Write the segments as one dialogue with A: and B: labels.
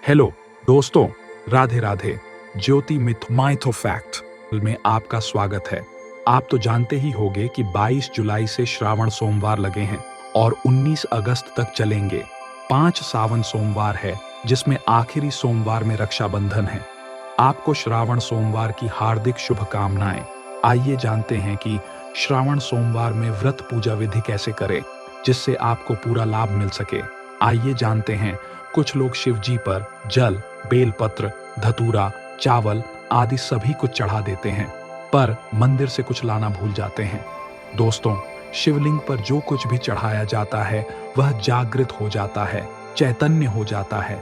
A: Hello दोस्तों, राधे राधे। ज्योति mytho fact में आपका स्वागत है। आप तो जानते ही होंगे कि 22 जुलाई से श्रावण सोमवार लगे हैं और 19 अगस्त तक चलेंगे। 5 सावन सोमवार है, जिसमें आखिरी सोमवार में रक्षाबंधन है। आपको श्रावण सोमवार की हार्दिक शुभकामनाएं। आइए जानते हैं कि श्रावण सोमवार में व्रत पूजा विधि कैसे करें, जिससे आपको पूरा लाभ मिल सके। आइए जानते हैं। कुछ लोग शिव जी पर जल, बेलपत्र, धतूरा, चावल आदि सभी कुछ चढ़ा देते हैं, पर मंदिर से कुछ लाना भूल जाते हैं। दोस्तों, शिवलिंग पर जो कुछ भी चढ़ाया जाता है वह जागृत हो जाता है, चैतन्य हो जाता है।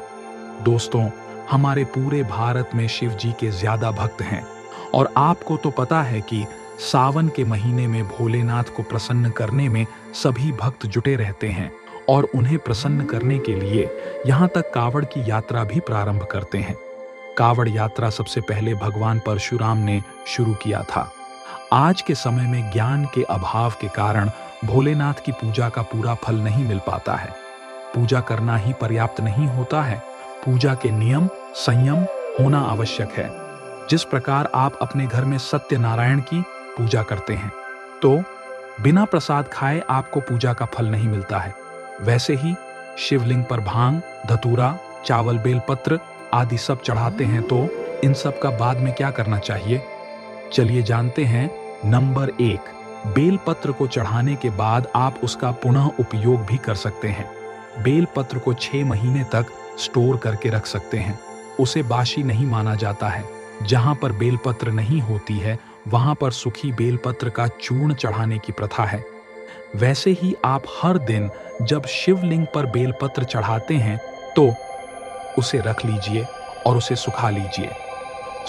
A: दोस्तों, हमारे पूरे भारत में शिव जी के ज्यादा भक्त हैं और आपको तो पता है कि सावन के महीने में भोलेनाथ को प्रसन्न करने में सभी भक्त जुटे रहते हैं और उन्हें प्रसन्न करने के लिए यहाँ तक कावड़ की यात्रा भी प्रारंभ करते हैं। कावड़ यात्रा सबसे पहले भगवान परशुराम ने शुरू किया था। आज के समय में ज्ञान के अभाव के कारण भोलेनाथ की पूजा का पूरा फल नहीं मिल पाता है। पूजा करना ही पर्याप्त नहीं होता है, पूजा के नियम, संयम होना आवश्यक है। जिस प्रकार आप अपने घर में सत्यनारायण की पूजा करते हैं, तो बिना प्रसाद खाए आपको पूजा का फल नहीं मिलता है। वैसे ही शिवलिंग पर भांग, धतूरा, चावल, बेलपत्र आदि सब चढ़ाते हैं, तो इन सब का बाद में क्या करना चाहिए, चलिए जानते हैं। नंबर 1, बेलपत्र को चढ़ाने के बाद आप उसका पुनः उपयोग भी कर सकते हैं। बेलपत्र को 6 महीने तक स्टोर करके रख सकते हैं। उसे बासी नहीं माना जाता है। जहां पर बेलपत्र नहीं होती है, वहां पर सूखी बेलपत्र का चूर्ण चढ़ाने की प्रथा है। वैसे ही आप हर दिन जब शिवलिंग पर बेलपत्र चढ़ाते हैं, तो उसे रख लीजिए और उसे सुखा लीजिए।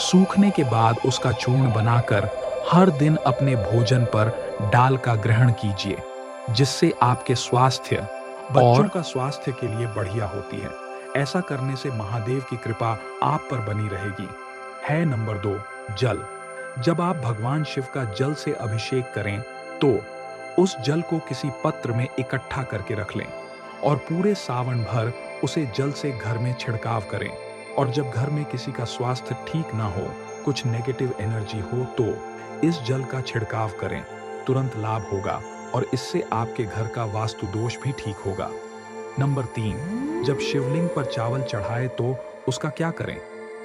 A: सूखने के बाद उसका चूर्ण बनाकर हर दिन अपने भोजन पर डाल का ग्रहण कीजिए, जिससे आपके स्वास्थ्य, बच्चों का स्वास्थ्य के लिए बढ़िया होती है। ऐसा करने से महादेव की कृपा आप पर बनी रहेगी। है नंबर 2, जल। जब आप भगवान शिव का जल से अभिषेक करें, तो उस जल को किसी पत्र में इकट्ठा करके रख लें और पूरे सावन भर उसे जल से घर में छिड़काव करें। और जब घर में किसी का स्वास्थ्य ठीक ना हो, कुछ नेगेटिव एनर्जी हो, तो इस जल का छिड़काव करें। तुरंत लाभ होगा और इससे आपके घर का वास्तु दोष भी ठीक होगा। नंबर 3, जब शिवलिंग पर चावल चढ़ाए तो उसका क्या करें,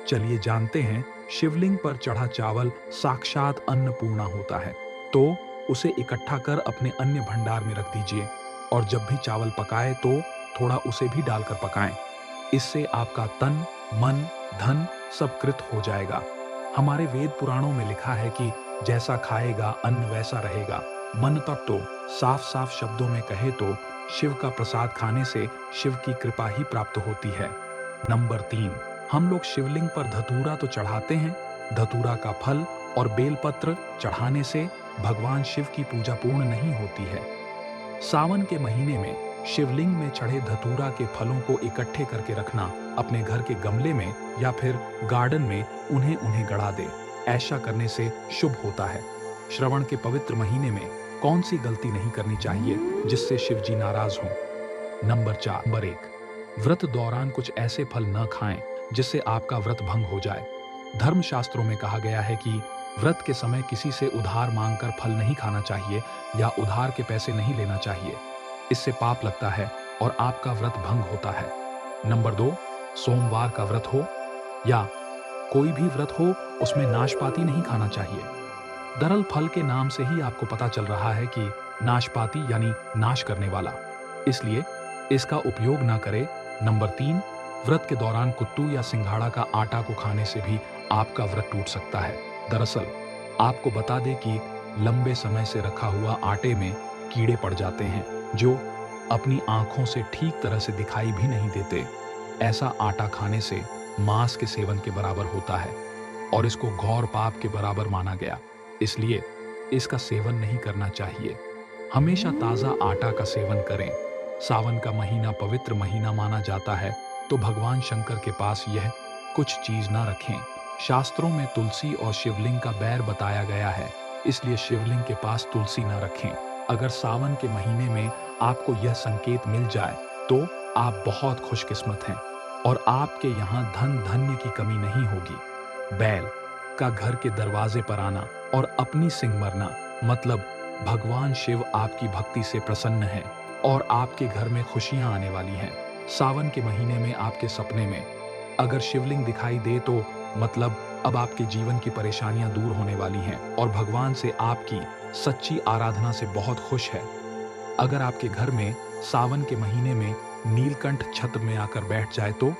A: चलिए जानते हैं। शिवलिंग पर चढ़ा चावल साक्षात अन्नपूर्णा होता है, तो उसे इकट्ठा कर अपने अन्य भंडार में रख दीजिए और जब भी चावल पकाए तो थोड़ा उसे भी डालकर पकाएं। इससे आपका तन, मन, धन सब कृत हो जाएगा। हमारे वेद पुराणों में लिखा है कि जैसा खाएगा अन्न वैसा रहेगा। मन तब तो साफ साफ शब्दों में कहे तो शिव का प्रसाद खाने से शिव की कृपा ही प्राप्त होती है। नंबर 3, हम लोग शिवलिंग पर धतूरा तो चढ़ाते हैं। धतूरा का फल और बेलपत्र चढ़ाने से भगवान शिव की पूजा पूर्ण नहीं होती है। सावन के महीने में शिवलिंग में चढ़े धतूरा के फलों को इकट्ठे करके रखना, अपने घर के गमले में या फिर गार्डन में उन्हें गड़ा दे। ऐसा करने से शुभ होता है। श्रवण के पवित्र महीने में कौन सी गलती नहीं करनी चाहिए जिससे शिव जी नाराज हों। नंबर 1, व्रत दौरान कुछ ऐसे फल न खाएं जिससे आपका व्रत भंग हो जाए। धर्मशास्त्रों में कहा गया है कि व्रत के समय किसी से उधार मांगकर फल नहीं खाना चाहिए या उधार के पैसे नहीं लेना चाहिए। इससे पाप लगता है और आपका व्रत भंग होता है। नंबर 2, सोमवार का व्रत हो या कोई भी व्रत हो, उसमें नाशपाती नहीं खाना चाहिए। दरअसल फल के नाम से ही आपको पता चल रहा है कि नाशपाती यानी नाश करने वाला, इसलिए इसका उपयोग ना करें। नंबर 3, व्रत के दौरान कुत्तू या सिंघाड़ा का आटा को खाने से भी आपका व्रत टूट सकता है। दरअसल आपको बता दें कि लंबे समय से रखा हुआ आटे में कीड़े पड़ जाते हैं, जो अपनी आंखों से ठीक तरह से दिखाई भी नहीं देते। ऐसा आटा खाने से मांस के सेवन के बराबर होता है और इसको घोर पाप के बराबर माना गया, इसलिए इसका सेवन नहीं करना चाहिए। हमेशा ताज़ा आटा का सेवन करें। सावन का महीना पवित्र महीना माना जाता है, तो भगवान शंकर के पास यह कुछ चीज ना रखें। शास्त्रों में तुलसी और शिवलिंग का बैर बताया गया है, इसलिए शिवलिंग के पास तुलसी न रखें। अगर सावन के महीने में आपको यह संकेत मिल जाए, तो आप बहुत खुशकिस्मत हैं। और आपके यहाँ धन धान्य की कमी नहीं होगी। बैल का घर के दरवाजे पर आना और अपनी सींग मरना मतलब भगवान शिव आपकी भक्ति से प्रसन्न है और आपके घर में खुशियां आने वाली हैं। सावन के महीने में आपके सपने में अगर शिवलिंग दिखाई दे तो मतलब अब आपके जीवन की परेशानियां दूर होने वाली हैं और भगवान से आपकी सच्ची आराधना से बहुत खुश है। अगर आपके घर में सावन के महीने में नीलकंठ छत्र में आकर बैठ जाए तो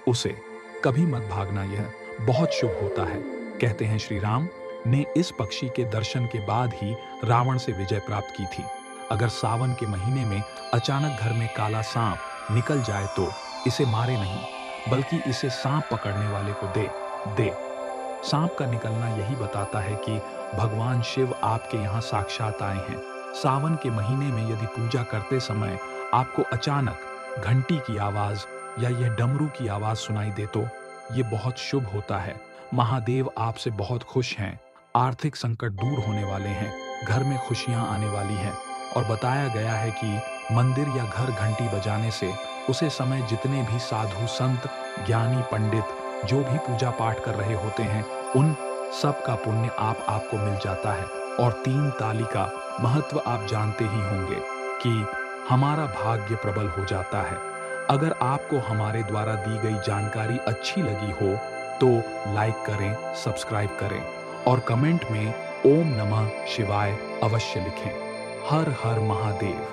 A: उसे कभी मत भागना, यह बहुत शुभ होता है। कहते हैं श्री राम ने इस पक्षी के दर्शन के बाद ही रावण से विजय प्राप्त की थी। अगर सावन के महीने में अचानक घर में काला सांप निकल जाए तो इसे मारे नहीं, बल्कि इसे सांप पकड़ने वाले को दे। सांप का निकलना यही बताता है कि भगवान शिव आपके यहाँ साक्षात आए हैं। सावन के महीने में यदि पूजा करते समय आपको अचानक घंटी की आवाज या यह डमरू की आवाज सुनाई दे तो ये बहुत शुभ होता है। महादेव आपसे बहुत खुश हैं, आर्थिक संकट दूर होने वाले हैं, घर में खुशियां आने वाली हैं और बताया गया है कि मंदिर या घर घंटी बजाने से उसे समय जितने भी साधु संत ज्ञानी पंडित जो भी पूजा पाठ कर रहे होते हैं उन सब का पुण्य आपको मिल जाता है। और 3 ताली का महत्व आप जानते ही होंगे कि हमारा भाग्य प्रबल हो जाता है। अगर आपको हमारे द्वारा दी गई जानकारी अच्छी लगी हो तो लाइक करें, सब्सक्राइब करें और कमेंट में ओम नमः शिवाय अवश्य लिखें। हर हर महादेव।